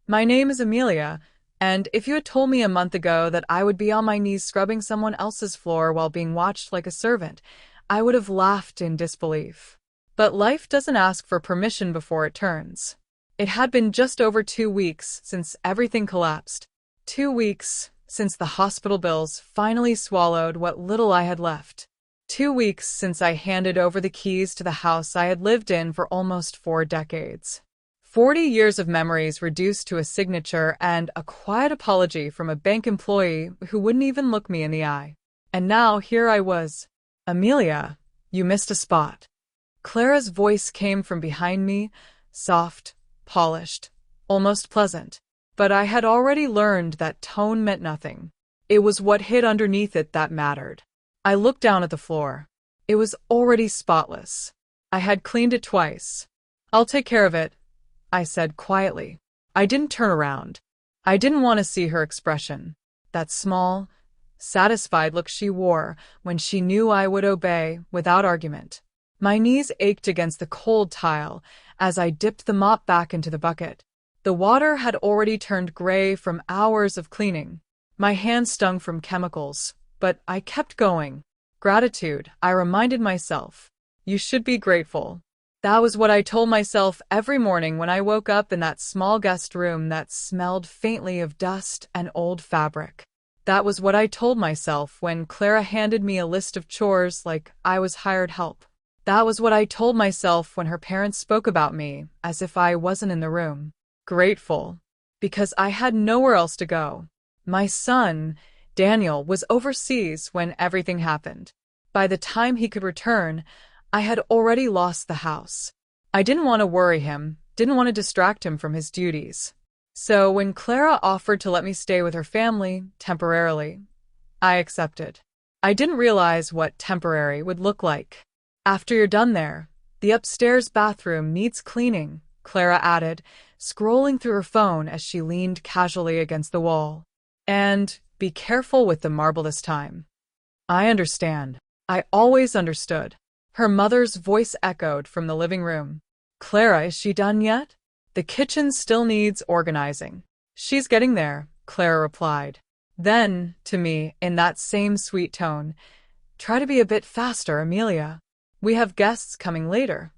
My name is Amelia, and if you had told me a month ago that I would be on my knees scrubbing someone else's floor while being watched like a servant, I would have laughed in disbelief. But life doesn't ask for permission before it turns. It had been just over 2 weeks since everything collapsed. 2 weeks since the hospital bills finally swallowed what little I had left. 2 weeks since I handed over the keys to the house I had lived in for almost 4 decades. 40 years of memories reduced to a signature and a quiet apology from a bank employee who wouldn't even look me in the eye. And now here I was. Amelia, you missed a spot. Clara's voice came from behind me, soft, polished, almost pleasant. But I had already learned that tone meant nothing. It was what hid underneath it that mattered. I looked down at the floor. It was already spotless. I had cleaned it twice. I'll take care of it, I said quietly. I didn't turn around. I didn't want to see her expression. That small, satisfied look she wore when she knew I would obey without argument. My knees ached against the cold tile as I dipped the mop back into the bucket. The water had already turned gray from hours of cleaning. My hands stung from chemicals, but I kept going. Gratitude, I reminded myself. You should be grateful. That was what I told myself every morning when I woke up in that small guest room that smelled faintly of dust and old fabric. That was what I told myself when Clara handed me a list of chores like I was hired help. That was what I told myself when her parents spoke about me as if I wasn't in the room. Grateful, because I had nowhere else to go. My son, Daniel, was overseas when everything happened. By the time he could return, I had already lost the house. I didn't want to worry him, didn't want to distract him from his duties. So when Clara offered to let me stay with her family, temporarily, I accepted. I didn't realize what temporary would look like. After you're done there, the upstairs bathroom needs cleaning, Clara added, scrolling through her phone as she leaned casually against the wall. And be careful with the marble this time. I understand. I always understood. Her mother's voice echoed from the living room. Clara, is she done yet? The kitchen still needs organizing. She's getting there, Clara replied. Then, to me, in that same sweet tone, try to be a bit faster, Amelia. We have guests coming later.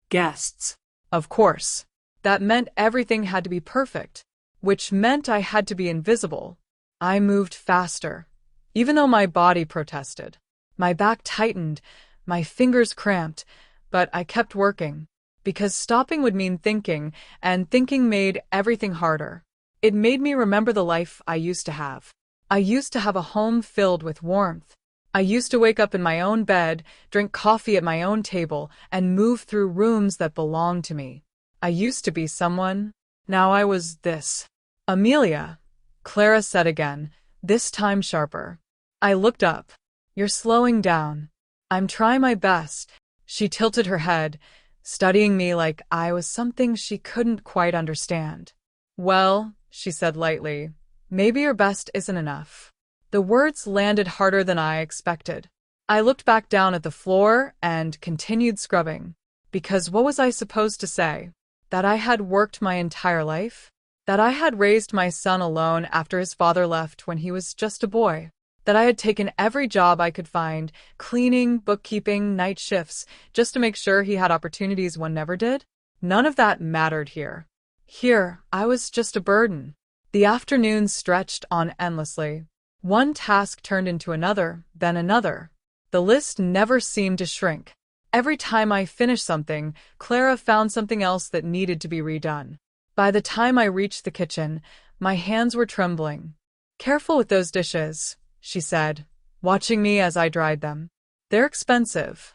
Guests? Of course. That meant everything had to be perfect, which meant I had to be invisible. I moved faster, even though my body protested. My back tightened, my fingers cramped, but I kept working, because stopping would mean thinking, and thinking made everything harder. It made me remember the life I used to have. I used to have a home filled with warmth. I used to wake up in my own bed, drink coffee at my own table, and move through rooms that belonged to me. I used to be someone. Now I was this. Amelia, Clara said again, this time sharper. I looked up. You're slowing down. I'm trying my best. She tilted her head, studying me like I was something she couldn't quite understand. Well, she said lightly, maybe your best isn't enough. The words landed harder than I expected. I looked back down at the floor and continued scrubbing. Because what was I supposed to say? That I had worked my entire life? That I had raised my son alone after his father left when he was just a boy? That I had taken every job I could find, cleaning, bookkeeping, night shifts, just to make sure he had opportunities one never did? None of that mattered here. Here, I was just a burden. The afternoons stretched on endlessly. One task turned into another, then another. The list never seemed to shrink. Every time I finished something, Clara found something else that needed to be redone. By the time I reached the kitchen, my hands were trembling. Careful with those dishes, she said, watching me as I dried them. They're expensive.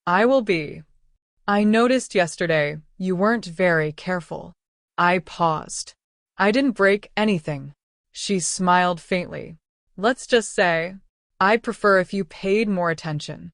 I will be. I noticed yesterday you weren't very careful. I paused. I didn't break anything. She smiled faintly. Let's just say, I'd prefer if you paid more attention.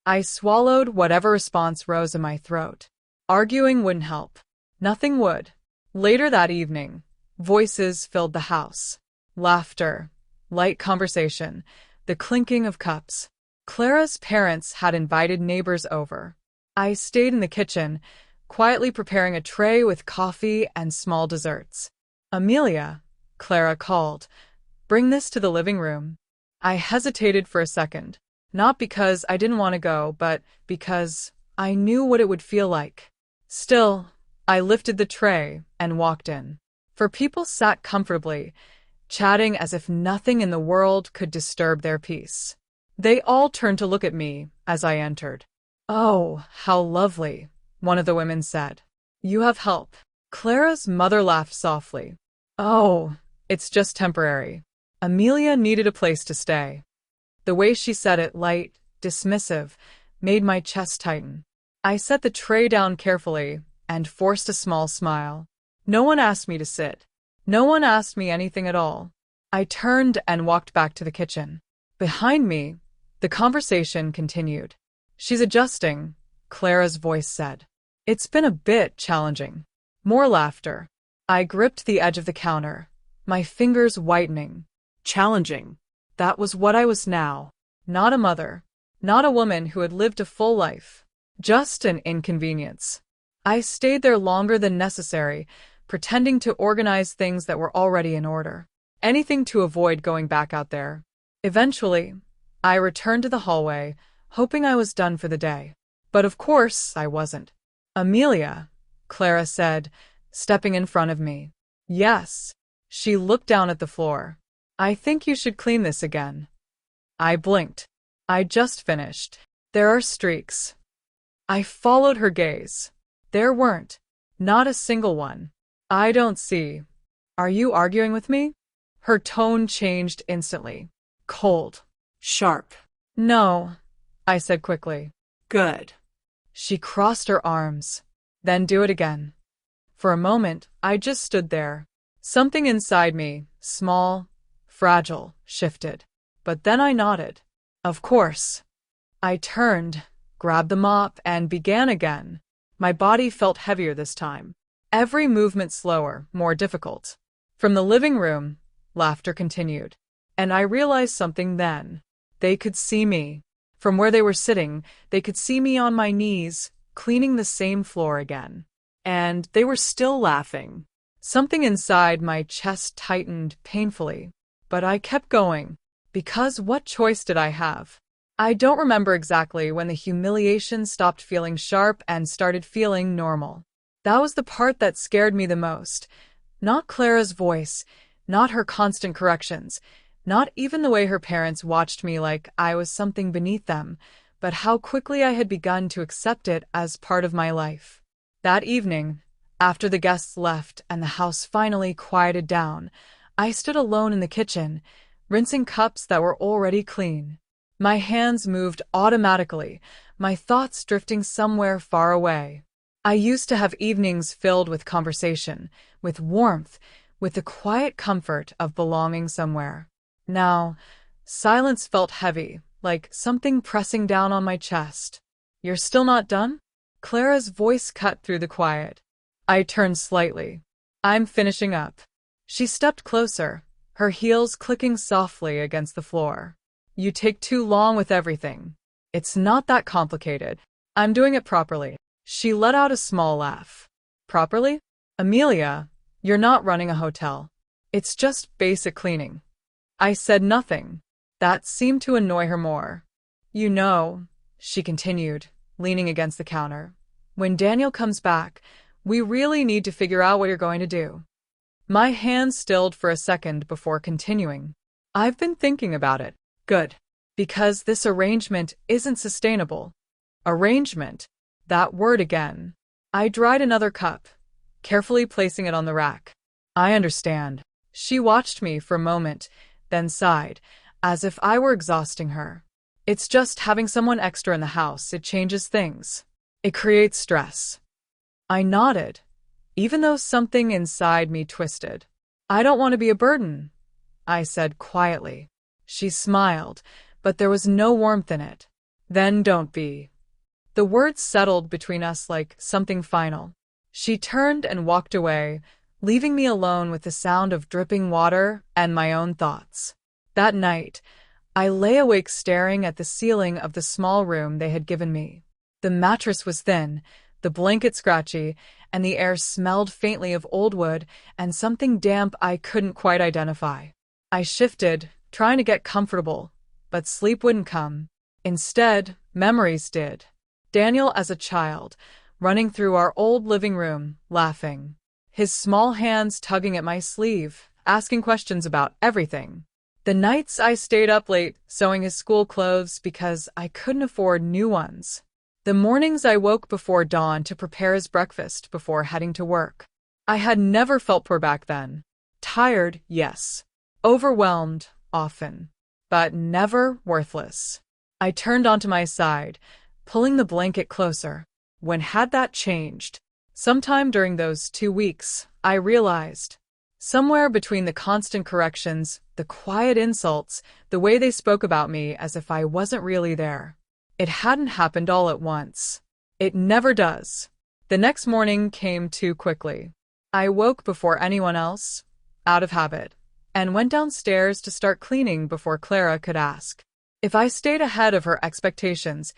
I swallowed whatever response rose in my throat. Arguing wouldn't help. Nothing would. Later that evening, voices filled the house. Laughter, light conversation, the clinking of cups. Clara's parents had invited neighbors over. I stayed in the kitchen, quietly preparing a tray with coffee and small desserts. Amelia, Clara called, bring this to the living room. I hesitated for a second, not because I didn't want to go, but because I knew what it would feel like. Still, I lifted the tray and walked in. For people sat comfortably, chatting as if nothing in the world could disturb their peace. They all turned to look at me as I entered. "Oh, how lovely," one of the women said. "You have help." Clara's mother laughed softly. "Oh, it's just temporary. Amelia needed a place to stay." The way she said it, light, dismissive, made my chest tighten. I set the tray down carefully and forced a small smile. No one asked me to sit. No one asked me anything at all. I turned and walked back to the kitchen. Behind me, the conversation continued. "She's adjusting," Clara's voice said. "It's been a bit challenging." More laughter. I gripped the edge of the counter, my fingers whitening. Challenging. That was what I was now. Not a mother. Not a woman who had lived a full life. Just an inconvenience. I stayed there longer than necessary, pretending to organize things that were already in order. Anything to avoid going back out there. Eventually, I returned to the hallway, hoping I was done for the day. But of course, I wasn't. "Amelia," Clara said, stepping in front of me. "Yes." She looked down at the floor. "I think you should clean this again." I blinked. "I just finished." "There are streaks." I followed her gaze. There weren't. Not a single one. "I don't see. Are you arguing with me?" Her tone changed instantly. Cold. Sharp. "No," I said quickly. "Good." She crossed her arms. "Then do it again." For a moment, I just stood there. Something inside me, small, fragile, shifted. But then I nodded. "Of course." I turned, grabbed the mop, and began again. My body felt heavier this time. Every movement slower, more difficult. From the living room, laughter continued. And I realized something then. They could see me. From where they were sitting, they could see me on my knees, cleaning the same floor again. And they were still laughing. Something inside my chest tightened painfully. But I kept going. Because what choice did I have? I don't remember exactly when the humiliation stopped feeling sharp and started feeling normal. That was the part that scared me the most. Not Clara's voice, not her constant corrections, not even the way her parents watched me like I was something beneath them, but how quickly I had begun to accept it as part of my life. That evening, after the guests left and the house finally quieted down, I stood alone in the kitchen, rinsing cups that were already clean. My hands moved automatically, my thoughts drifting somewhere far away. I used to have evenings filled with conversation, with warmth, with the quiet comfort of belonging somewhere. Now, silence felt heavy, like something pressing down on my chest. "You're still not done?" Clara's voice cut through the quiet. I turned slightly. "I'm finishing up." She stepped closer, her heels clicking softly against the floor. "You take too long with everything. It's not that complicated. I'm doing it properly." She let out a small laugh. "Properly? Amelia, you're not running a hotel. It's just basic cleaning." I said nothing. That seemed to annoy her more. "You know," she continued, leaning against the counter, "when Daniel comes back, we really need to figure out what you're going to do." My hands stilled for a second before continuing. "I've been thinking about it." "Good. Because this arrangement isn't sustainable." Arrangement. That word again. I dried another cup, carefully placing it on the rack. "I understand." She watched me for a moment, then sighed, as if I were exhausting her. "It's just having someone extra in the house. It changes things. It creates stress." I nodded, even though something inside me twisted. "I don't want to be a burden," I said quietly. She smiled, but there was no warmth in it. "Then don't be." The words settled between us like something final. She turned and walked away, leaving me alone with the sound of dripping water and my own thoughts. That night, I lay awake staring at the ceiling of the small room they had given me. The mattress was thin, the blanket scratchy, and the air smelled faintly of old wood and something damp I couldn't quite identify. I shifted, trying to get comfortable, but sleep wouldn't come. Instead, memories did. Daniel as a child, running through our old living room, laughing. His small hands tugging at my sleeve, asking questions about everything. The nights I stayed up late sewing his school clothes because I couldn't afford new ones. The mornings I woke before dawn to prepare his breakfast before heading to work. I had never felt poor back then. Tired, yes. Overwhelmed, often. But never worthless. I turned onto my side, pulling the blanket closer. When had that changed? Sometime during those 2 weeks, I realized. Somewhere between the constant corrections, the quiet insults, the way they spoke about me as if I wasn't really there. It hadn't happened all at once. It never does. The next morning came too quickly. I woke before anyone else, out of habit, and went downstairs to start cleaning before Clara could ask. If I stayed ahead of her expectations,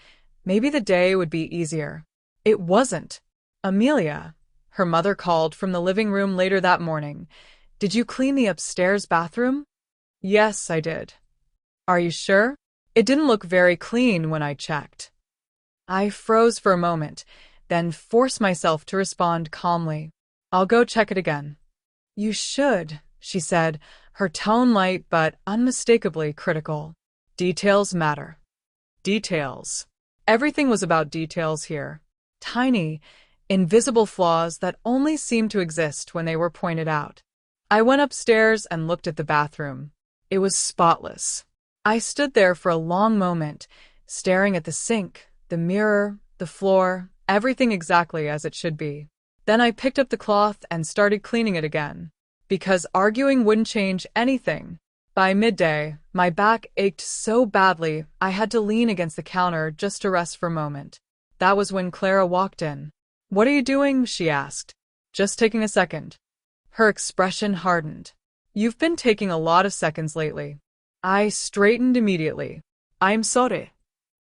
maybe the day would be easier. It wasn't. Amelia, her mother called from the living room later that morning. Did you clean the upstairs bathroom? Yes, I did. Are you sure? It didn't look very clean when I checked. I froze for a moment, then forced myself to respond calmly. I'll go check it again. You should, she said, her tone light but unmistakably critical. Details matter. Details. Everything was about details here. Tiny, invisible flaws that only seemed to exist when they were pointed out. I went upstairs and looked at the bathroom. It was spotless. I stood there for a long moment, staring at the sink, the mirror, the floor, everything exactly as it should be. Then I picked up the cloth and started cleaning it again. Because arguing wouldn't change anything. By midday, my back ached so badly I had to lean against the counter just to rest for a moment. That was when Clara walked in. What are you doing? She asked. Just taking a second. Her expression hardened. You've been taking a lot of seconds lately. I straightened immediately. I'm sorry.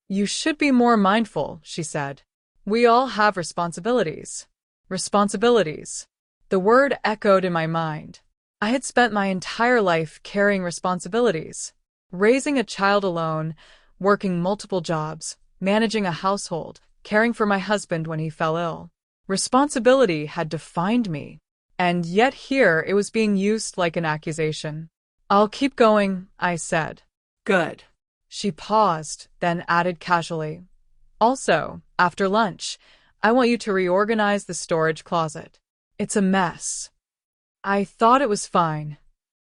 You should be more mindful, she said. We all have responsibilities. Responsibilities. The word echoed in my mind. I had spent my entire life carrying responsibilities. Raising a child alone, working multiple jobs, managing a household, caring for my husband when he fell ill. Responsibility had defined me. And yet here it was being used like an accusation. I'll keep going, I said. Good. She paused, then added casually. Also, after lunch, I want you to reorganize the storage closet. It's a mess. I thought it was fine.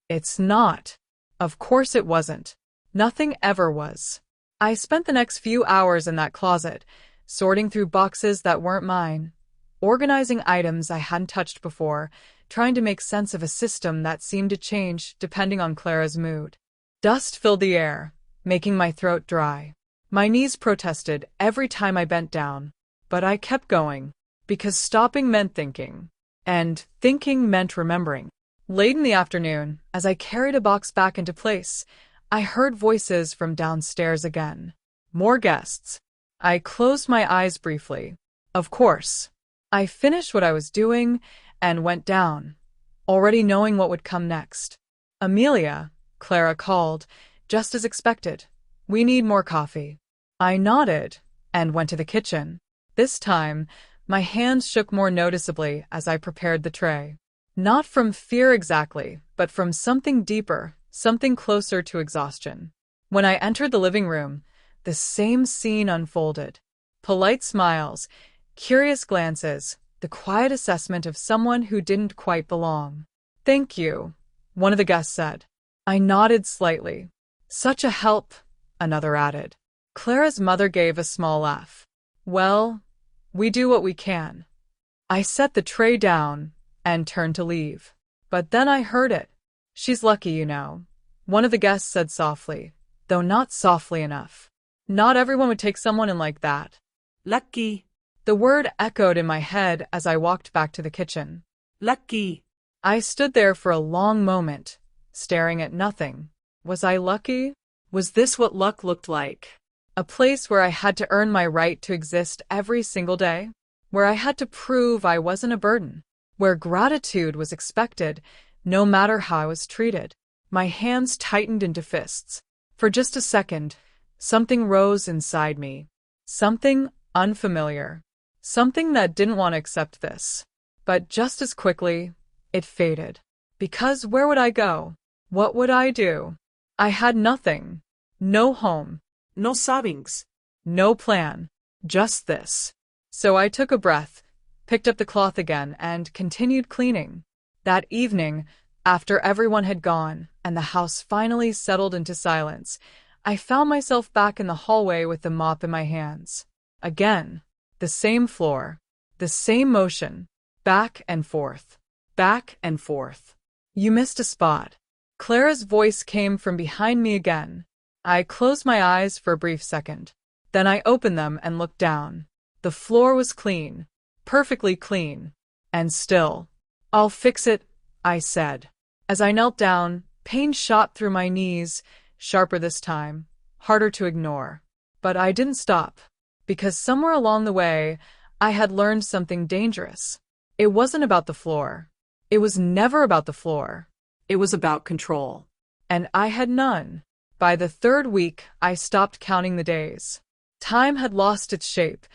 It's not. Of course it wasn't. Nothing ever was. I spent the next few hours in that closet, sorting through boxes that weren't mine, organizing items I hadn't touched before, trying to make sense of a system that seemed to change depending on Clara's mood. Dust filled the air, making my throat dry. My knees protested every time I bent down, but I kept going, because stopping meant thinking, and thinking meant remembering. Late in the afternoon, as I carried a box back into place, I heard voices from downstairs again. More guests. I closed my eyes briefly. Of course. I finished what I was doing and went down, already knowing what would come next. Amelia, Clara called, just as expected. We need more coffee. I nodded and went to the kitchen. This time, my hands shook more noticeably as I prepared the tray. Not from fear exactly, but from something deeper, something closer to exhaustion. When I entered the living room, the same scene unfolded. Polite smiles, curious glances, the quiet assessment of someone who didn't quite belong. Thank you, one of the guests said. I nodded slightly. Such a help, another added. Clara's mother gave a small laugh. Well, we do what we can. I set the tray down and turned to leave. But then I heard it. She's lucky, you know, one of the guests said softly, though not softly enough. Not everyone would take someone in like that. Lucky. The word echoed in my head as I walked back to the kitchen. Lucky. I stood there for a long moment, staring at nothing. Was I lucky? Was this what luck looked like? A place where I had to earn my right to exist every single day? where I had to prove I wasn't a burden, where gratitude was expected, no matter how I was treated. My hands tightened into fists. For just a second, something rose inside me. Something unfamiliar. Something that didn't want to accept this. But just as quickly, it faded. Because where would I go? What would I do? I had nothing. No home. No savings. No plan. Just this. So I took a breath, picked up the cloth again, and continued cleaning. That evening, after everyone had gone and the house finally settled into silence, I found myself back in the hallway with the mop in my hands. Again, the same floor, the same motion, back and forth, back and forth. You missed a spot. Clara's voice came from behind me again. I closed my eyes for a brief second. Then I opened them and looked down. The floor was clean, perfectly clean, and still. I'll fix it, I said. As I knelt down, pain shot through my knees, sharper this time, harder to ignore. But I didn't stop, because somewhere along the way, I had learned something dangerous. It wasn't about the floor. It was never about the floor. It was about control. And I had none. By the third week, I stopped counting the days. Time had lost its shape,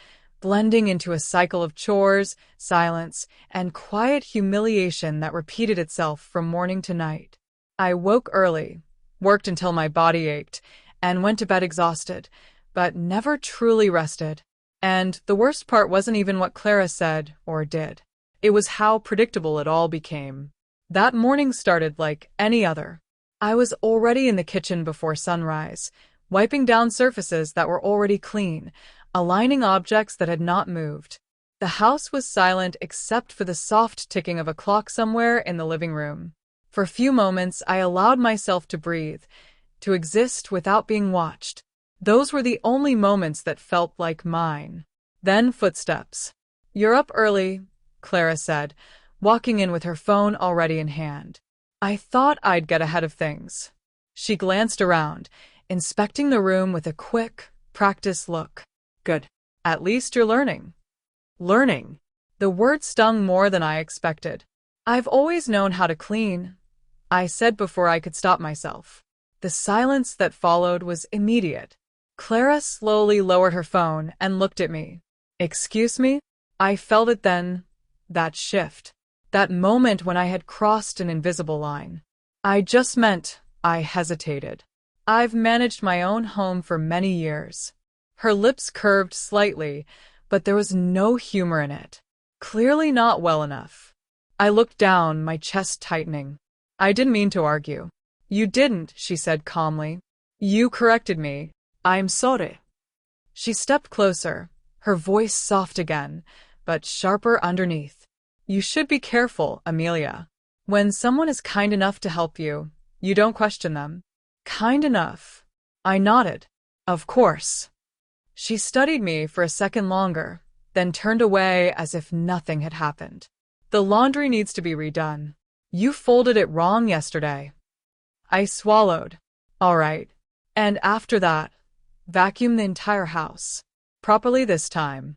blending into a cycle of chores, silence, and quiet humiliation that repeated itself from morning to night. I woke early, worked until my body ached, and went to bed exhausted, but never truly rested. And the worst part wasn't even what Clara said or did. It was how predictable it all became. That morning started like any other. I was already in the kitchen before sunrise, wiping down surfaces that were already clean, aligning objects that had not moved. The house was silent except for the soft ticking of a clock somewhere in the living room. For a few moments, I allowed myself to breathe, to exist without being watched. Those were the only moments that felt like mine. Then footsteps. "You're up early," Clara said, walking in with her phone already in hand. I thought I'd get ahead of things. She glanced around, inspecting the room with a quick, practiced look. Good. At least you're learning. Learning. The word stung more than I expected. I've always known how to clean, I said before I could stop myself. The silence that followed was immediate. Clara slowly lowered her phone and looked at me. Excuse me? I felt it then, that shift. That moment when I had crossed an invisible line. I just meant, I hesitated. I've managed my own home for many years. Her lips curved slightly, but there was no humor in it. Clearly not well enough. I looked down, my chest tightening. I didn't mean to argue. You didn't, she said calmly. You corrected me. I'm sorry. She stepped closer, her voice soft again, but sharper underneath. You should be careful, Amelia. When someone is kind enough to help you, you don't question them. Kind enough. I nodded. Of course. She studied me for a second longer, then turned away as if nothing had happened. The laundry needs to be redone. You folded it wrong yesterday. I swallowed. All right. And after that, vacuum the entire house. Properly this time.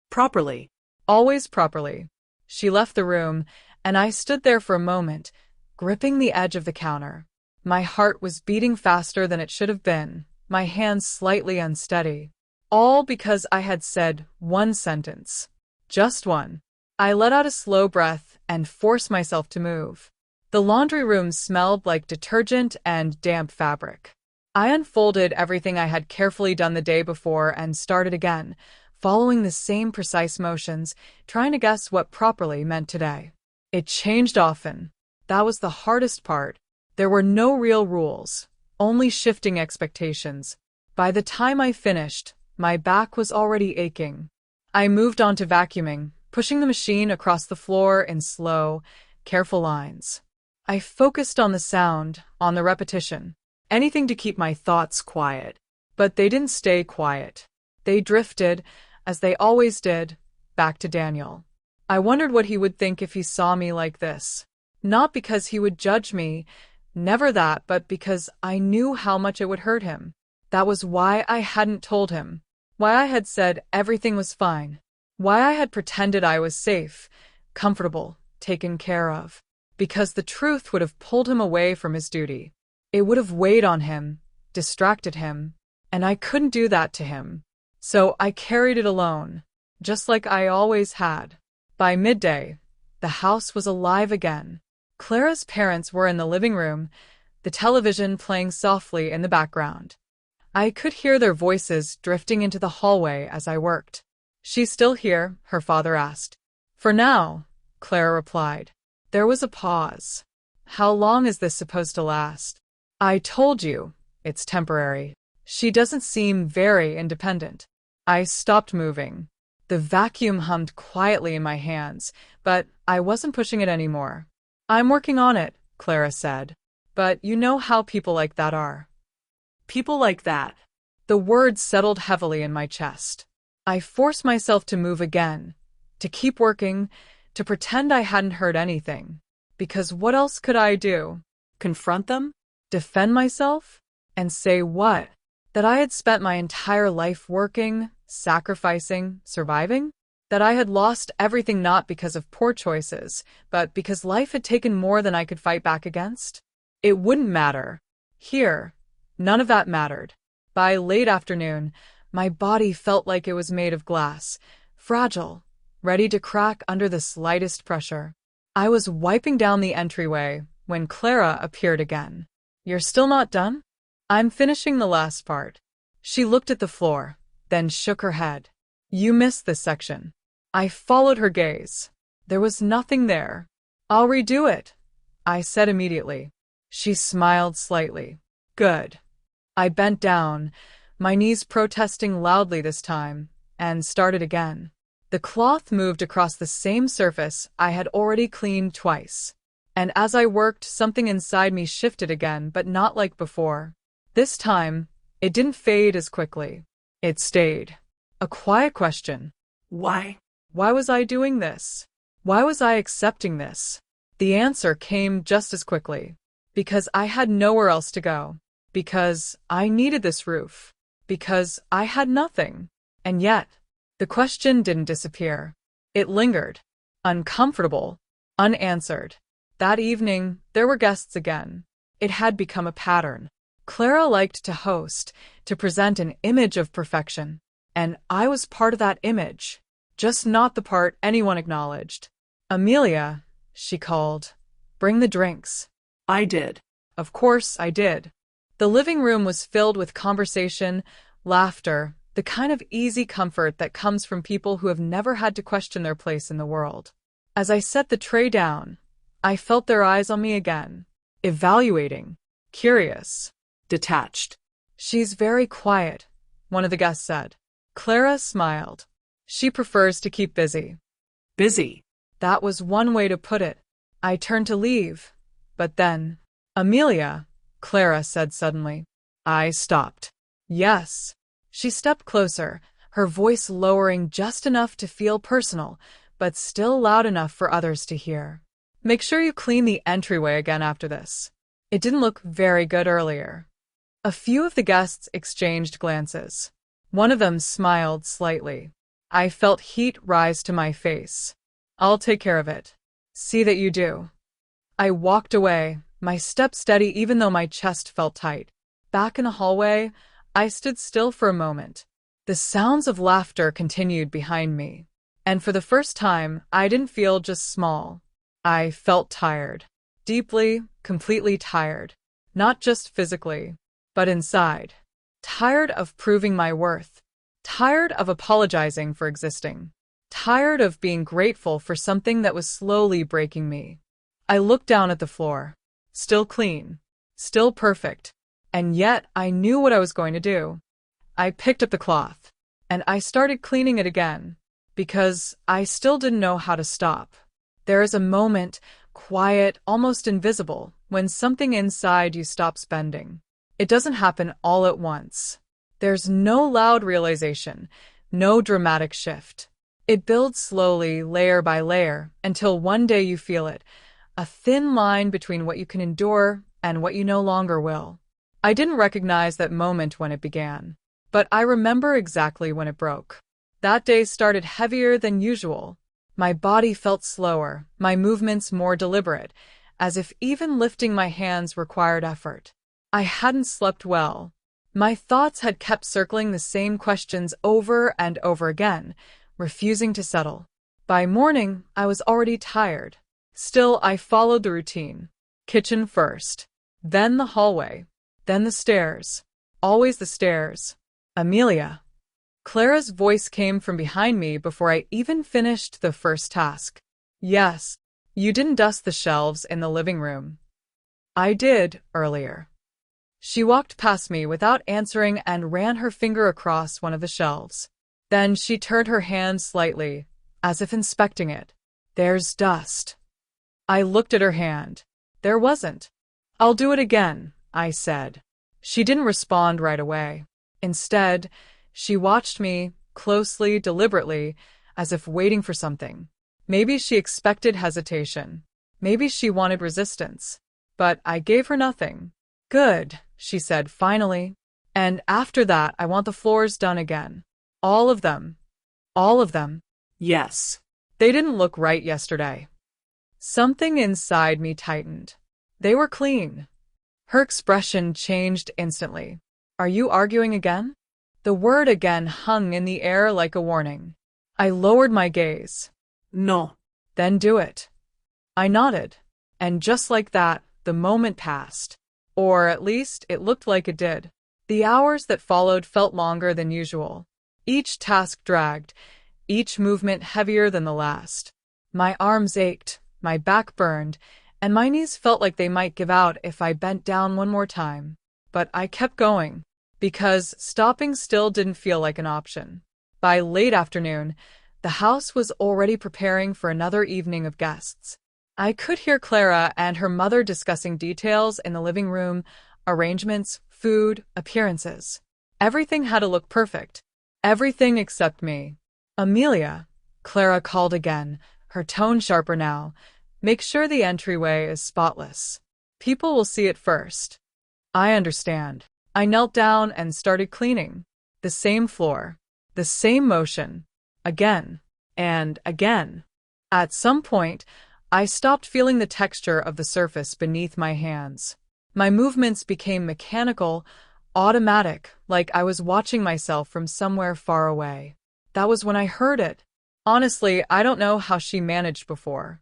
Properly. Always properly. She left the room, and I stood there for a moment, gripping the edge of the counter. My heart was beating faster than it should have been, my hands slightly unsteady. All because I had said one sentence. Just one. I let out a slow breath and forced myself to move. The laundry room smelled like detergent and damp fabric. I unfolded everything I had carefully done the day before and started again, following the same precise motions, trying to guess what properly meant today. It changed often. That was the hardest part. There were no real rules, only shifting expectations. By the time I finished, my back was already aching. I moved on to vacuuming, pushing the machine across the floor in slow, careful lines. I focused on the sound, on the repetition, anything to keep my thoughts quiet. But they didn't stay quiet. They drifted, as they always did, back to Daniel. I wondered what he would think if he saw me like this. Not because he would judge me, never that, but because I knew how much it would hurt him. That was why I hadn't told him. Why I had said everything was fine. why I had pretended I was safe, comfortable, taken care of. Because the truth would have pulled him away from his duty. It would have weighed on him, distracted him, and I couldn't do that to him. So I carried it alone, just like I always had. By midday, the house was alive again. Clara's parents were in the living room, the television playing softly in the background. I could hear their voices drifting into the hallway as I worked. "She's still here?" her father asked. "For now," Clara replied. There was a pause. "How long is this supposed to last?" "I told you, it's temporary. She doesn't seem very independent." I stopped moving. The vacuum hummed quietly in my hands, but I wasn't pushing it anymore. "I'm working on it," Clara said. "But you know how people like that are." People like that. The words settled heavily in my chest. I forced myself to move again, to keep working, to pretend I hadn't heard anything. Because what else could I do? Confront them? Defend myself? And say what? That I had spent my entire life working, sacrificing, surviving? That I had lost everything not because of poor choices, but because life had taken more than I could fight back against? It wouldn't matter. Here, none of that mattered. By late afternoon, my body felt like it was made of glass, fragile, ready to crack under the slightest pressure. I was wiping down the entryway when Clara appeared again. "You're still not done?" "I'm finishing the last part." She looked at the floor, then shook her head. "You missed this section." I followed her gaze. There was nothing there. "I'll redo it," I said immediately. She smiled slightly. "Good." I bent down, my knees protesting loudly this time, and started again. The cloth moved across the same surface I had already cleaned twice. And as I worked, something inside me shifted again, but not like before. This time, it didn't fade as quickly. It stayed. A quiet question. Why? Why was I doing this? Why was I accepting this? The answer came just as quickly. Because I had nowhere else to go. Because I needed this roof. Because I had nothing. And yet, the question didn't disappear. It lingered. Uncomfortable. Unanswered. That evening, there were guests again. It had become a pattern. Clara liked to host, to present an image of perfection. And I was part of that image. Just not the part anyone acknowledged. "Amelia," she called. "Bring the drinks." I did. Of course I did. The living room was filled with conversation, laughter, the kind of easy comfort that comes from people who have never had to question their place in the world. As I set the tray down, I felt their eyes on me again, evaluating, curious. Detached. "She's very quiet," one of the guests said. Clara smiled. "She prefers to keep busy." Busy. That was one way to put it. I turned to leave, but then, "Amelia," Clara said suddenly. I stopped. "Yes." She stepped closer, her voice lowering just enough to feel personal, but still loud enough for others to hear. "Make sure you clean the entryway again after this. It didn't look very good earlier." A few of the guests exchanged glances. One of them smiled slightly. I felt heat rise to my face. "I'll take care of it. See that you do." I walked away, my step steady even though my chest felt tight. Back in the hallway, I stood still for a moment. The sounds of laughter continued behind me. And for the first time, I didn't feel just small. I felt tired. Deeply, completely tired. Not just physically, but inside. Tired of proving my worth. Tired of apologizing for existing. Tired of being grateful for something that was slowly breaking me. I looked down at the floor. Still clean. Still perfect. And yet I knew what I was going to do. I picked up the cloth. And I started cleaning it again. Because I still didn't know how to stop. There is a moment, quiet, almost invisible, when something inside you stops bending. It doesn't happen all at once. There's no loud realization, no dramatic shift. It builds slowly, layer by layer, until one day you feel it, a thin line between what you can endure and what you no longer will. I didn't recognize that moment when it began, but I remember exactly when it broke. That day started heavier than usual. My body felt slower, my movements more deliberate, as if even lifting my hands required effort. I hadn't slept well. My thoughts had kept circling the same questions over and over again, refusing to settle. By morning, I was already tired. Still, I followed the routine. Kitchen first, then the hallway, then the stairs. Always the stairs. Amelia. Clara's voice came from behind me before I even finished the first task. Yes, you didn't dust the shelves in the living room. I did, earlier. She walked past me without answering and ran her finger across one of the shelves. Then she turned her hand slightly, as if inspecting it. There's dust. I looked at her hand. There wasn't. I'll do it again, I said. She didn't respond right away. Instead, she watched me, closely, deliberately, as if waiting for something. Maybe she expected hesitation. Maybe she wanted resistance. But I gave her nothing. Good, she said finally. And after that, I want the floors done again. All of them. All of them. Yes. They didn't look right yesterday. Something inside me tightened. They were clean. Her expression changed instantly. Are you arguing again? The word again hung in the air like a warning. I lowered my gaze. No. Then do it. I nodded. And just like that, the moment passed. Or at least it looked like it did. The hours that followed felt longer than usual. Each task dragged, each movement heavier than the last. My arms ached, my back burned, and my knees felt like they might give out if I bent down one more time. But I kept going, because stopping still didn't feel like an option. By late afternoon, the house was already preparing for another evening of guests. I could hear Clara and her mother discussing details in the living room, arrangements, food, appearances. Everything had to look perfect. Everything except me. Amelia, Clara called again, her tone sharper now. Make sure the entryway is spotless. People will see it first. I understand. I knelt down and started cleaning. The same floor. The same motion. Again. And again. At some point, I stopped feeling the texture of the surface beneath my hands. My movements became mechanical, automatic, like I was watching myself from somewhere far away. That was when I heard it. Honestly, I don't know how she managed before.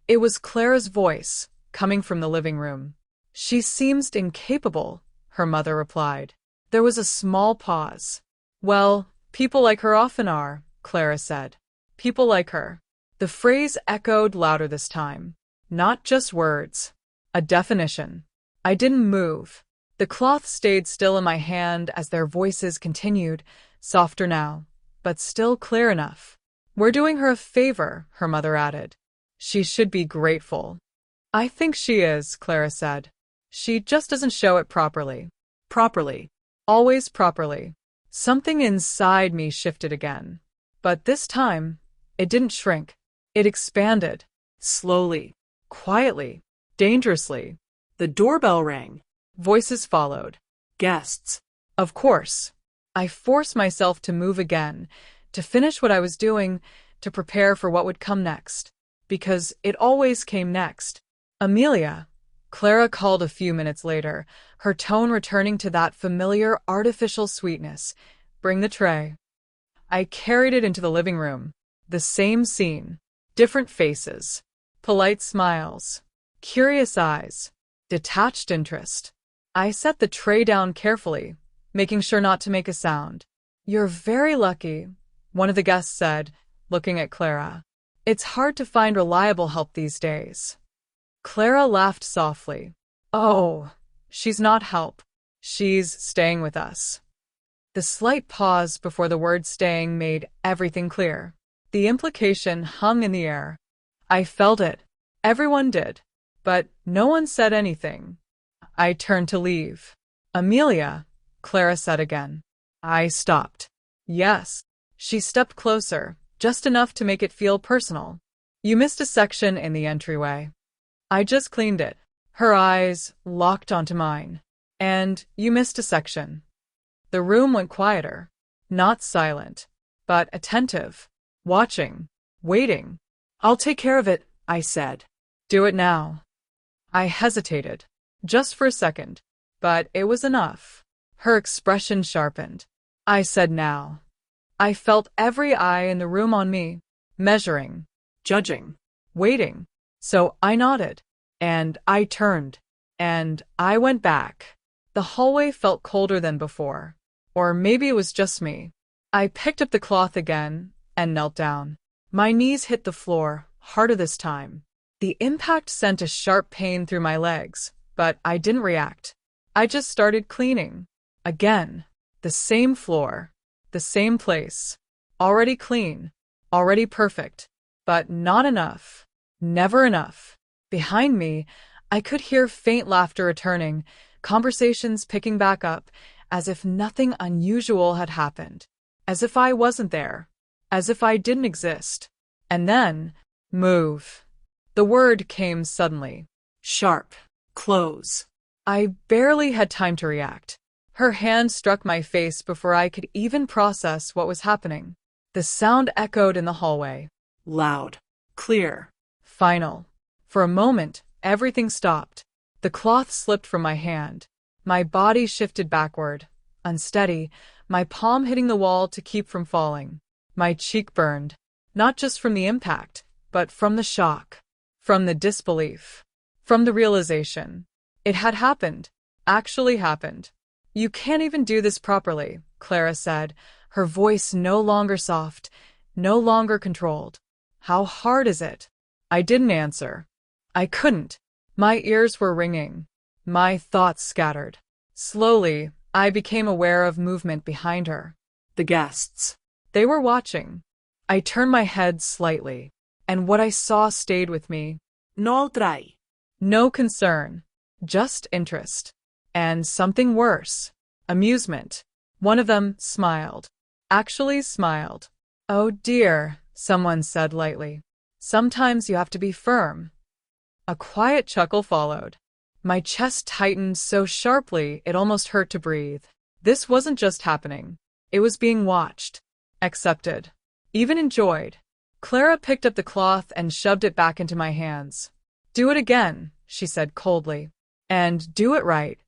It was Clara's voice, coming from the living room. She seems incapable, her mother replied. There was a small pause. Well, people like her often are, Clara said. People like her. The phrase echoed louder this time. Not just words. A definition. I didn't move. The cloth stayed still in my hand as their voices continued, softer now, but still clear enough. We're doing her a favor, her mother added. She should be grateful. I think she is, Clara said. She just doesn't show it properly. Properly. Always properly. Something inside me shifted again. But this time, it didn't shrink. It expanded. Slowly. Quietly. Dangerously. The doorbell rang. Voices followed. Guests. Of course. I forced myself to move again, to finish what I was doing, to prepare for what would come next. Because it always came next. Amelia, Clara called a few minutes later, her tone returning to that familiar artificial sweetness. Bring the tray. I carried it into the living room. The same scene. Different faces. Polite smiles. Curious eyes. Detached interest. I set the tray down carefully, making sure not to make a sound. You're very lucky, one of the guests said, looking at Clara. It's hard to find reliable help these days. Clara laughed softly. Oh, she's not help. She's staying with us. The slight pause before the word staying made everything clear. The implication hung in the air. I felt it. Everyone did. But no one said anything. I turned to leave. Amelia, Clara said again. I stopped. Yes. She stepped closer, just enough to make it feel personal. You missed a section in the entryway. I just cleaned it. Her eyes locked onto mine. And you missed a section. The room went quieter. Not silent, but attentive, watching, waiting. I'll take care of it, I said. Do it now. I hesitated, just for a second, but it was enough. Her expression sharpened. I said now. I felt every eye in the room on me, measuring, Judging. waiting. So I nodded, and I turned, and I went back. The hallway felt colder than before, or maybe it was just me. I picked up the cloth again and knelt down. My knees hit the floor, harder this time. The impact sent a sharp pain through my legs, but I didn't react. I just started cleaning. Again. The same floor. The same place. Already clean. Already perfect. But not enough. Never enough. Behind me, I could hear faint laughter returning, conversations picking back up, as if nothing unusual had happened. As if I wasn't there. As if I didn't exist. And then, move. The word came suddenly. Sharp. Close. I barely had time to react. Her hand struck my face before I could even process what was happening. The sound echoed in the hallway. Loud. Clear. Final. For a moment, everything stopped. The cloth slipped from my hand. My body shifted backward, unsteady, my palm hitting the wall to keep from falling. My cheek burned, not just from the impact, but from the shock, from the disbelief, from the realization. It had happened, actually happened. You can't even do this properly, Clara said, her voice no longer soft, no longer controlled. How hard is it? I didn't answer. I couldn't. My ears were ringing. My thoughts scattered. Slowly, I became aware of movement behind her. The guests. They were watching. I turned my head slightly, and what I saw stayed with me. No try. No concern, just interest. And something worse. Amusement. One of them smiled. Actually smiled. Oh dear, someone said lightly. Sometimes you have to be firm. A quiet chuckle followed. My chest tightened so sharply it almost hurt to breathe. This wasn't just happening. It was being watched, accepted, even enjoyed. Clara picked up the cloth and shoved it back into my hands. Do it again, she said coldly. And do it right.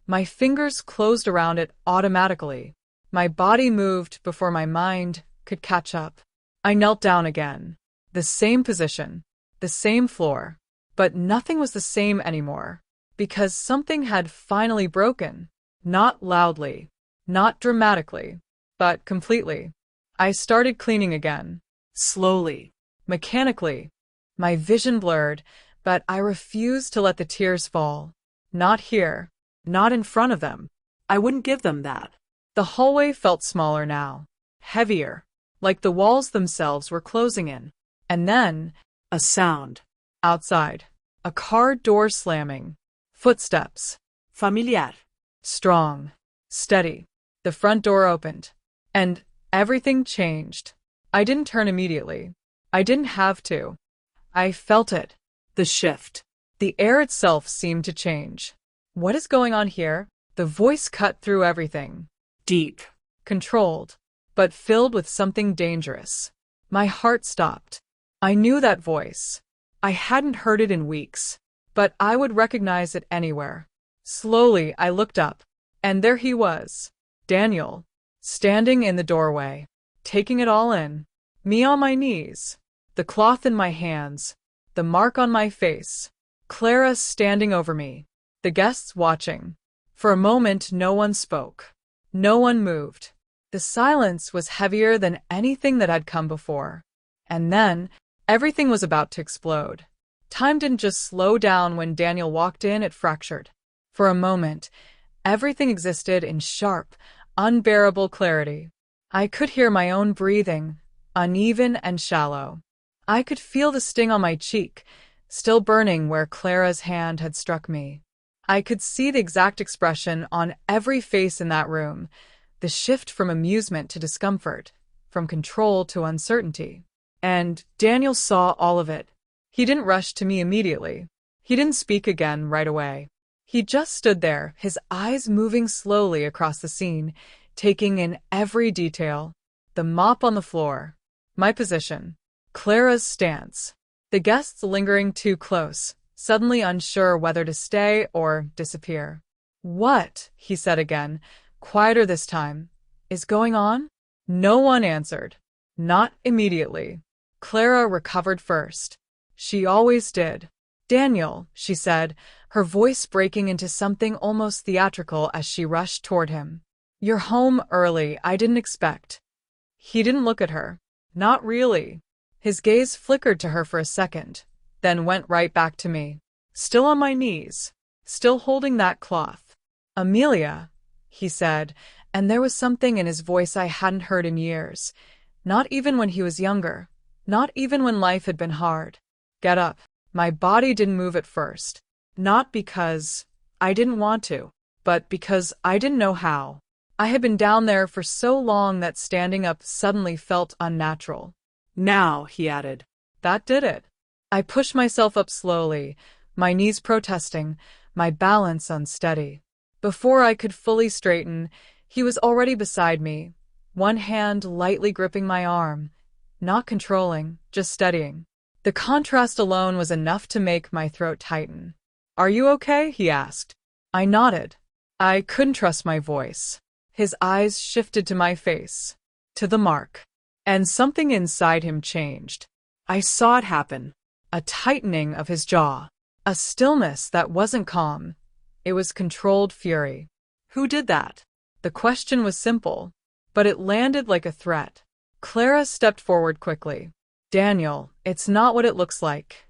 My fingers closed around it automatically. My body moved before my mind could catch up. I knelt down again. The same position, the same floor. But nothing was the same anymore. Because something had finally broken. Not loudly, not dramatically, but completely. I started cleaning again. Slowly. Mechanically. My vision blurred, but I refused to let the tears fall. Not here. Not in front of them. I wouldn't give them that. The hallway felt smaller now. Heavier. Like the walls themselves were closing in. And then, a sound. Outside. A car door slamming. Footsteps. Familiar. Strong. Steady. The front door opened. And everything changed. I didn't turn immediately. I didn't have to. I felt it. The shift. The air itself seemed to change. What is going on here? The voice cut through everything. Deep. Controlled. But filled with something dangerous. My heart stopped. I knew that voice. I hadn't heard it in weeks. But I would recognize it anywhere. Slowly, I looked up. And there he was. Daniel. Standing in the doorway. Taking it all in. Me on my knees. The cloth in my hands. The mark on my face. Clara standing over me. The guests watching. For a moment, no one spoke. No one moved. The silence was heavier than anything that had come before. And then, everything was about to explode. Time didn't just slow down when Daniel walked in, it fractured. For a moment, everything existed in sharp, unbearable clarity. I could hear my own breathing, uneven and shallow. I could feel the sting on my cheek, still burning where Clara's hand had struck me. I could see the exact expression on every face in that room, the shift from amusement to discomfort, from control to uncertainty. And Daniel saw all of it. He didn't rush to me immediately. He didn't speak again right away. He just stood there, his eyes moving slowly across the scene, taking in every detail. the mop on the floor. My position. Clara's stance. The guests lingering too close, suddenly unsure whether to stay or disappear. What, he said again, quieter this time, is going on? No one answered. Not immediately. Clara recovered first. She always did. Daniel, she said, her voice breaking into something almost theatrical as she rushed toward him. You're home early, I didn't expect. He didn't look at her. Not really. His gaze flickered to her for a second, then went right back to me. Still on my knees, still holding that cloth. Amelia, he said, and there was something in his voice I hadn't heard in years. Not even when he was younger. Not even when life had been hard. Get up. My body didn't move at first. Not because I didn't want to, but because I didn't know how. I had been down there for so long that standing up suddenly felt unnatural. Now, he added. That did it. I pushed myself up slowly, my knees protesting, my balance unsteady. Before I could fully straighten, he was already beside me, one hand lightly gripping my arm, not controlling, just steadying. The contrast alone was enough to make my throat tighten. Are you okay? He asked. I nodded. I couldn't trust my voice. His eyes shifted to my face, to the mark, and something inside him changed. I saw it happen. A tightening of his jaw, a stillness that wasn't calm. It was controlled fury. Who did that? The question was simple, but it landed like a threat. Clara stepped forward quickly. Daniel, it's not what it looks like.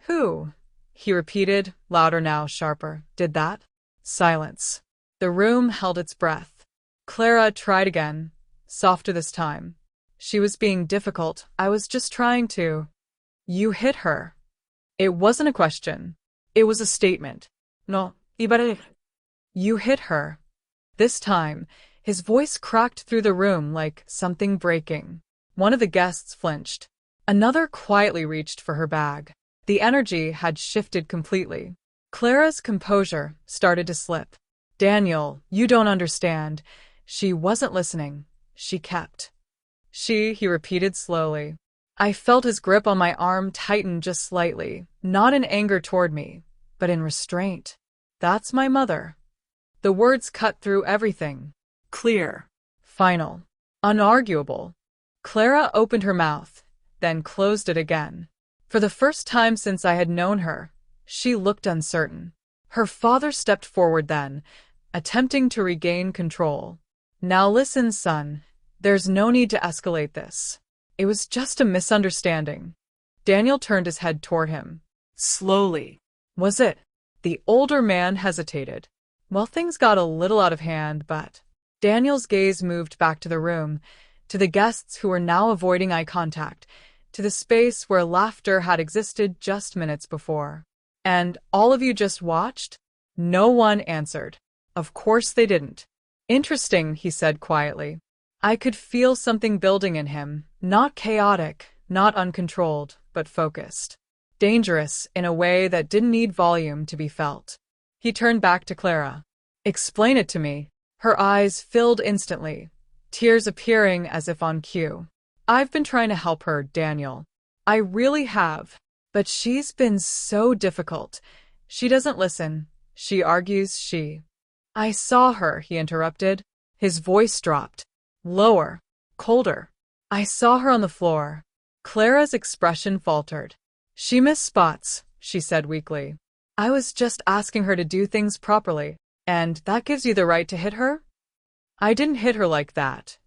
Who? He repeated, louder now, sharper. Did that? Silence. The room held its breath. Clara tried again, softer this time. She was being difficult. I was just trying to. You hit her. It wasn't a question. It was a statement. No, ibaré. You hit her. This time, his voice cracked through the room like something breaking. One of the guests flinched. Another quietly reached for her bag. The energy had shifted completely. Clara's composure started to slip. Daniel, you don't understand. She wasn't listening. She kept. He repeated slowly. I felt his grip on my arm tighten just slightly, not in anger toward me, but in restraint. That's my mother. The words cut through everything. Clear. Final. Unarguable. Clara opened her mouth, then closed it again. For the first time since I had known her, she looked uncertain. Her father stepped forward then, attempting to regain control. Now listen, son. There's no need to escalate this. It was just a misunderstanding. Daniel turned his head toward him. Slowly. Was it? The older man hesitated. Well, things got a little out of hand, but Daniel's gaze moved back to the room, to the guests who were now avoiding eye contact, to the space where laughter had existed just minutes before. And all of you just watched? No one answered. Of course they didn't. Interesting, he said quietly. I could feel something building in him, not chaotic, not uncontrolled, but focused. Dangerous in a way that didn't need volume to be felt. He turned back to Clara. Explain it to me. Her eyes filled instantly, tears appearing as if on cue. I've been trying to help her, Daniel. I really have. But she's been so difficult. She doesn't listen. She argues. I saw her, he interrupted. His voice dropped. Lower. Colder. I saw her on the floor. Clara's expression faltered. She missed spots, she said weakly. I was just asking her to do things properly, and that gives you the right to hit her? I didn't hit her like that.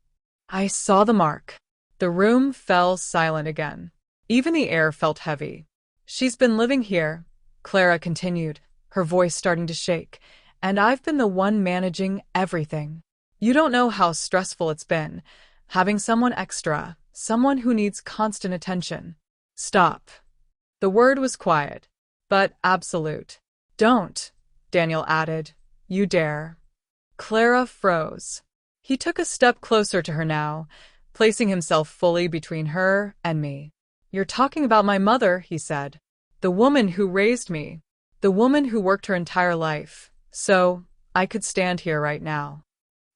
I saw the mark. The room fell silent again. Even the air felt heavy. She's been living here, Clara continued, her voice starting to shake, and I've been the one managing everything. You don't know how stressful it's been, having someone extra, someone who needs constant attention. Stop. The word was quiet, but absolute. Don't, Daniel added. You dare. Clara froze. He took a step closer to her now, placing himself fully between her and me. You're talking about my mother, he said. The woman who raised me. The woman who worked her entire life. So, I could stand here right now.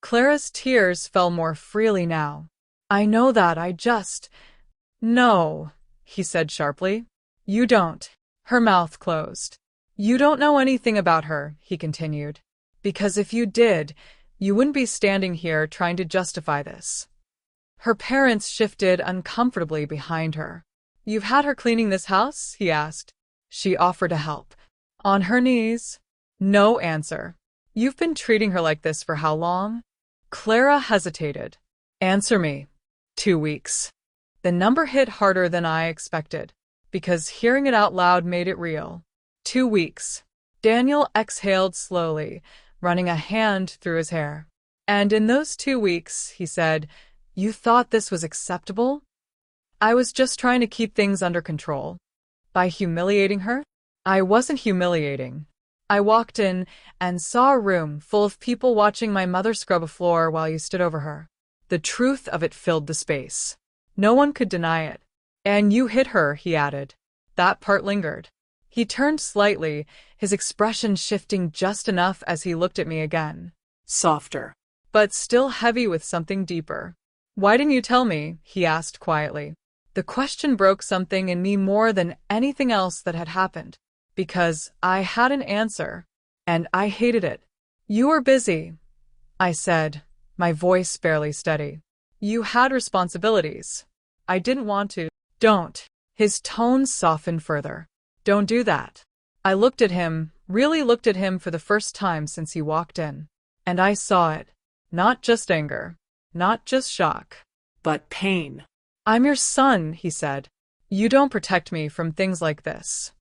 Clara's tears fell more freely now. I know that, No, he said sharply. You don't. Her mouth closed. You don't know anything about her, he continued. Because if you did, you wouldn't be standing here trying to justify this. Her parents shifted uncomfortably behind her. You've had her cleaning this house? He asked. She offered to help. On her knees. No answer. You've been treating her like this for how long? Clara hesitated. Answer me. 2 weeks. The number hit harder than I expected, because hearing it out loud made it real. 2 weeks. Daniel exhaled slowly, running a hand through his hair. And in those 2 weeks, he said, you thought this was acceptable? I was just trying to keep things under control. By humiliating her? I wasn't humiliating. I walked in and saw a room full of people watching my mother scrub a floor while you stood over her. The truth of it filled the space. No one could deny it. And you hit her, he added. That part lingered. He turned slightly, his expression shifting just enough as he looked at me again. Softer. But still heavy with something deeper. Why didn't you tell me? He asked quietly. The question broke something in me more than anything else that had happened. Because I had an answer. And I hated it. You were busy, I said, my voice barely steady. You had responsibilities. I didn't want to. Don't. His tone softened further. Don't do that. I looked at him, really looked at him for the first time since he walked in. And I saw it. Not just anger. Not just shock. But pain. I'm your son, he said. You don't protect me from things like this.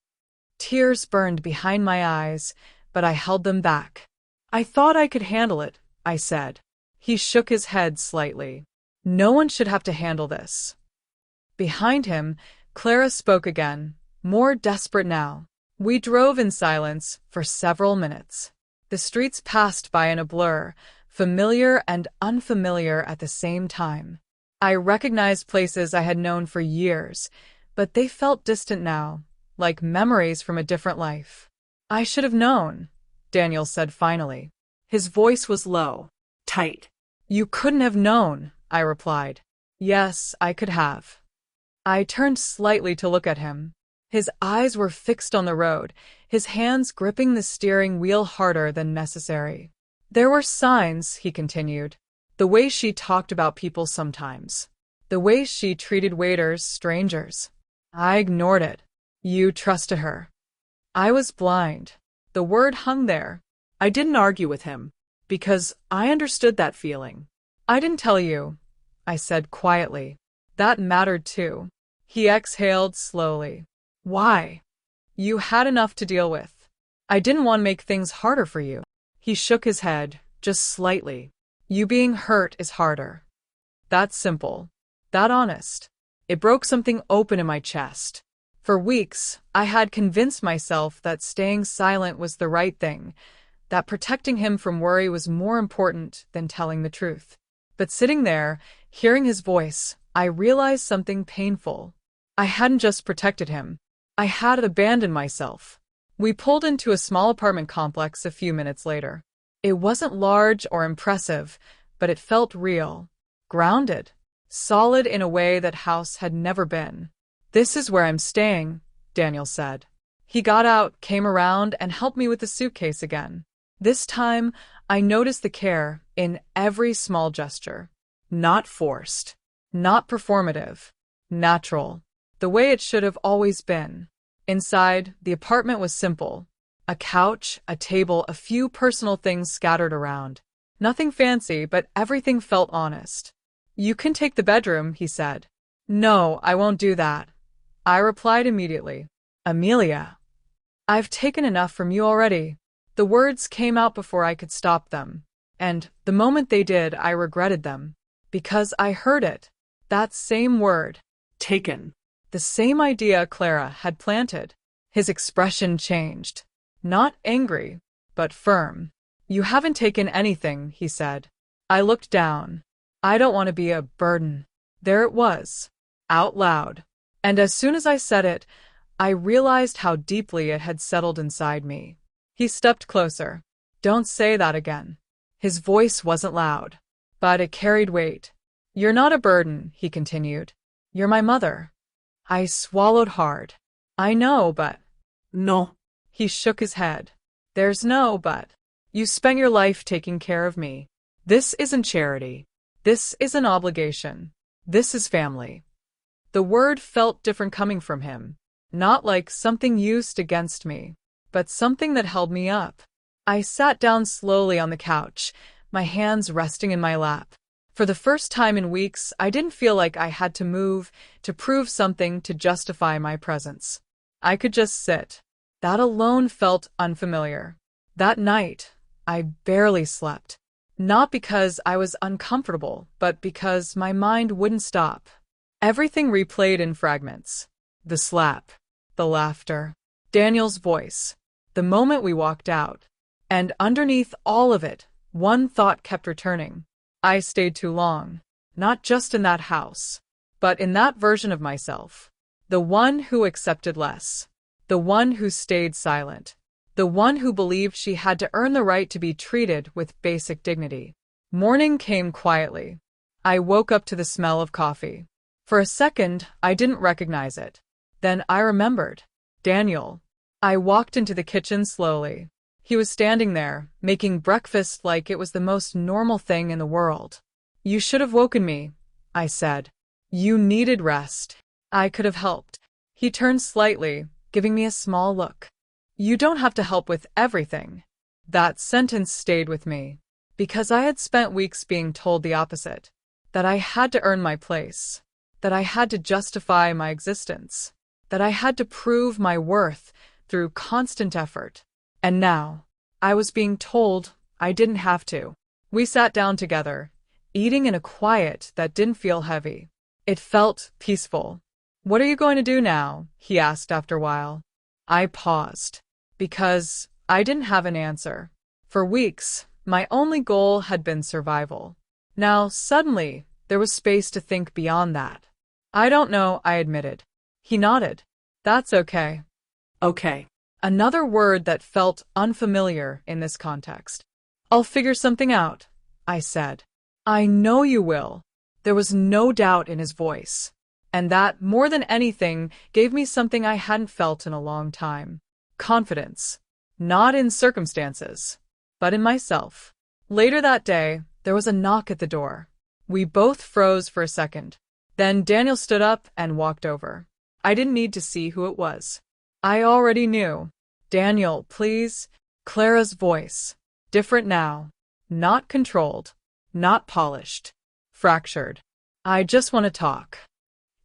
Tears burned behind my eyes, but I held them back. I thought I could handle it, I said. He shook his head slightly. No one should have to handle this. Behind him, Clara spoke again, more desperate now. We drove in silence for several minutes. The streets passed by in a blur, familiar and unfamiliar at the same time. I recognized places I had known for years, but they felt distant now, like memories from a different life. I should have known, Daniel said finally. His voice was low, tight. You couldn't have known, I replied. Yes, I could have. I turned slightly to look at him. His eyes were fixed on the road, his hands gripping the steering wheel harder than necessary. There were signs, he continued. The way she talked about people sometimes. The way she treated waiters, strangers. I ignored it. You trusted her. I was blind. The word hung there. I didn't argue with him, because I understood that feeling. I didn't tell you, I said quietly. That mattered too. He exhaled slowly. Why? You had enough to deal with. I didn't want to make things harder for you. He shook his head, just slightly. You being hurt is harder. That simple. That honest. It broke something open in my chest. For weeks, I had convinced myself that staying silent was the right thing, that protecting him from worry was more important than telling the truth. But sitting there, hearing his voice, I realized something painful. I hadn't just protected him. I had abandoned myself. We pulled into a small apartment complex a few minutes later. It wasn't large or impressive, but it felt real, grounded, solid in a way that house had never been. This is where I'm staying, Daniel said. He got out, came around, and helped me with the suitcase again. This time, I noticed the care in every small gesture. Not forced, not performative, natural, the way it should have always been. Inside, the apartment was simple. A couch, a table, a few personal things scattered around. Nothing fancy, but everything felt honest. You can take the bedroom, he said. No, I won't do that. I replied immediately. Amelia, I've taken enough from you already. The words came out before I could stop them. And the moment they did, I regretted them. Because I heard it. That same word. Taken. The same idea Clara had planted. His expression changed. Not angry, but firm. You haven't taken anything, he said. I looked down. I don't want to be a burden. There it was. Out loud. And as soon as I said it, I realized how deeply it had settled inside me. He stepped closer. Don't say that again. His voice wasn't loud, but it carried weight. You're not a burden, he continued. You're my mother. I swallowed hard. I know, but… No. He shook his head. There's no but. You spent your life taking care of me. This isn't charity. This is an obligation. This is family. The word felt different coming from him. Not like something used against me, but something that held me up. I sat down slowly on the couch, my hands resting in my lap. For the first time in weeks, I didn't feel like I had to move, to prove something to justify my presence. I could just sit. That alone felt unfamiliar. That night, I barely slept. Not because I was uncomfortable, but because my mind wouldn't stop. Everything replayed in fragments. The slap, the laughter, Daniel's voice, the moment we walked out. And underneath all of it, one thought kept returning. I stayed too long, not just in that house, but in that version of myself. The one who accepted less. The one who stayed silent. The one who believed she had to earn the right to be treated with basic dignity. Morning came quietly. I woke up to the smell of coffee. For a second, I didn't recognize it. Then I remembered. Daniel. I walked into the kitchen slowly. He was standing there, making breakfast like it was the most normal thing in the world. You should have woken me, I said. You needed rest. I could have helped. He turned slightly, giving me a small look. You don't have to help with everything. That sentence stayed with me, because I had spent weeks being told the opposite, that I had to earn my place, that I had to justify my existence, that I had to prove my worth through constant effort. And now, I was being told I didn't have to. We sat down together, eating in a quiet that didn't feel heavy. It felt peaceful. What are you going to do now? He asked after a while. I paused, because I didn't have an answer. For weeks, my only goal had been survival. Now, suddenly, there was space to think beyond that. I don't know, I admitted. He nodded. That's okay. Okay. Another word that felt unfamiliar in this context. I'll figure something out, I said. I know you will. There was no doubt in his voice. And that, more than anything, gave me something I hadn't felt in a long time. Confidence. Not in circumstances, but in myself. Later that day, there was a knock at the door. We both froze for a second. Then Daniel stood up and walked over. I didn't need to see who it was. I already knew. Daniel, please. Clara's voice. Different now. Not controlled. Not polished. Fractured. I just want to talk.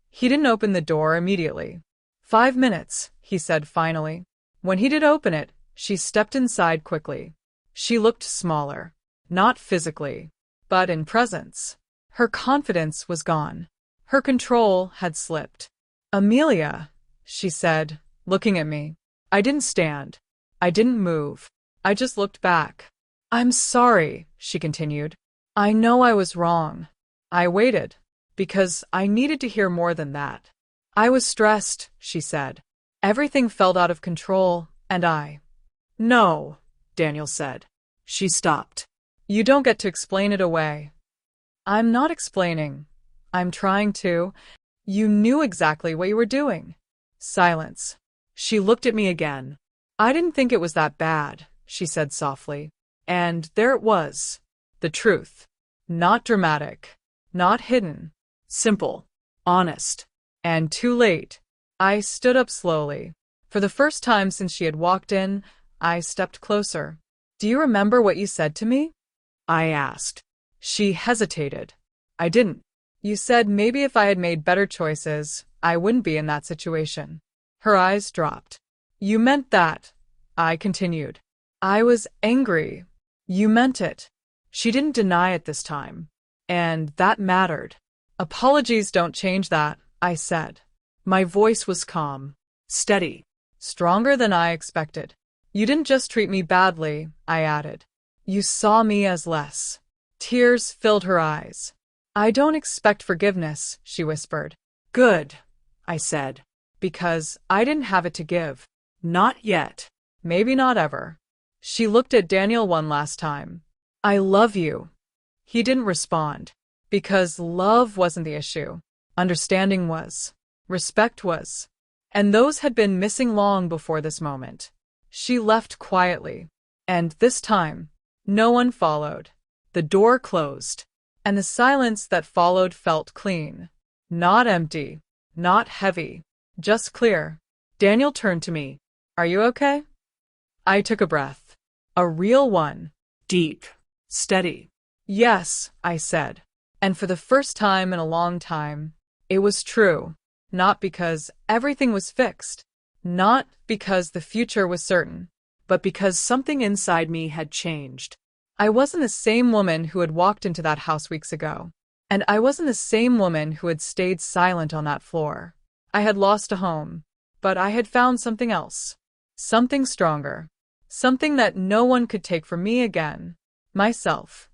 He didn't open the door immediately. 5 minutes, he said finally. When he did open it, she stepped inside quickly. She looked smaller. Not physically, but in presence. Her confidence was gone. Her control had slipped. Amelia, she said, looking at me. I didn't stand. I didn't move. I just looked back. I'm sorry, she continued. I know I was wrong. I waited, because I needed to hear more than that. I was stressed, she said. Everything felt out of control, and I… No, Daniel said. She stopped. You don't get to explain it away. I'm not explaining. I'm trying to. You knew exactly what you were doing. Silence. She looked at me again. I didn't think it was that bad, she said softly. And there it was. The truth. Not dramatic. Not hidden. Simple. Honest. And too late. I stood up slowly. For the first time since she had walked in, I stepped closer. Do you remember what you said to me? I asked. She hesitated. I didn't. You said maybe if I had made better choices, I wouldn't be in that situation. Her eyes dropped. You meant that, I continued. I was angry. You meant it. She didn't deny it this time. And that mattered. Apologies don't change that, I said. My voice was calm, steady, stronger than I expected. You didn't just treat me badly, I added. You saw me as less. Tears filled her eyes. I don't expect forgiveness, she whispered. Good, I said, because I didn't have it to give. Not yet. Maybe not ever. She looked at Daniel one last time. I love you. He didn't respond. Because love wasn't the issue. Understanding was. Respect was. And those had been missing long before this moment. She left quietly. And this time, no one followed. The door closed. And the silence that followed felt clean. Not empty. Not heavy. Just clear. Daniel turned to me. Are you okay? I took a breath. A real one. Deep. Steady. Yes, I said. And for the first time in a long time, it was true. Not because everything was fixed. Not because the future was certain. But because something inside me had changed. I wasn't the same woman who had walked into that house weeks ago. And I wasn't the same woman who had stayed silent on that floor. I had lost a home. But I had found something else. Something stronger. Something that no one could take from me again. Myself.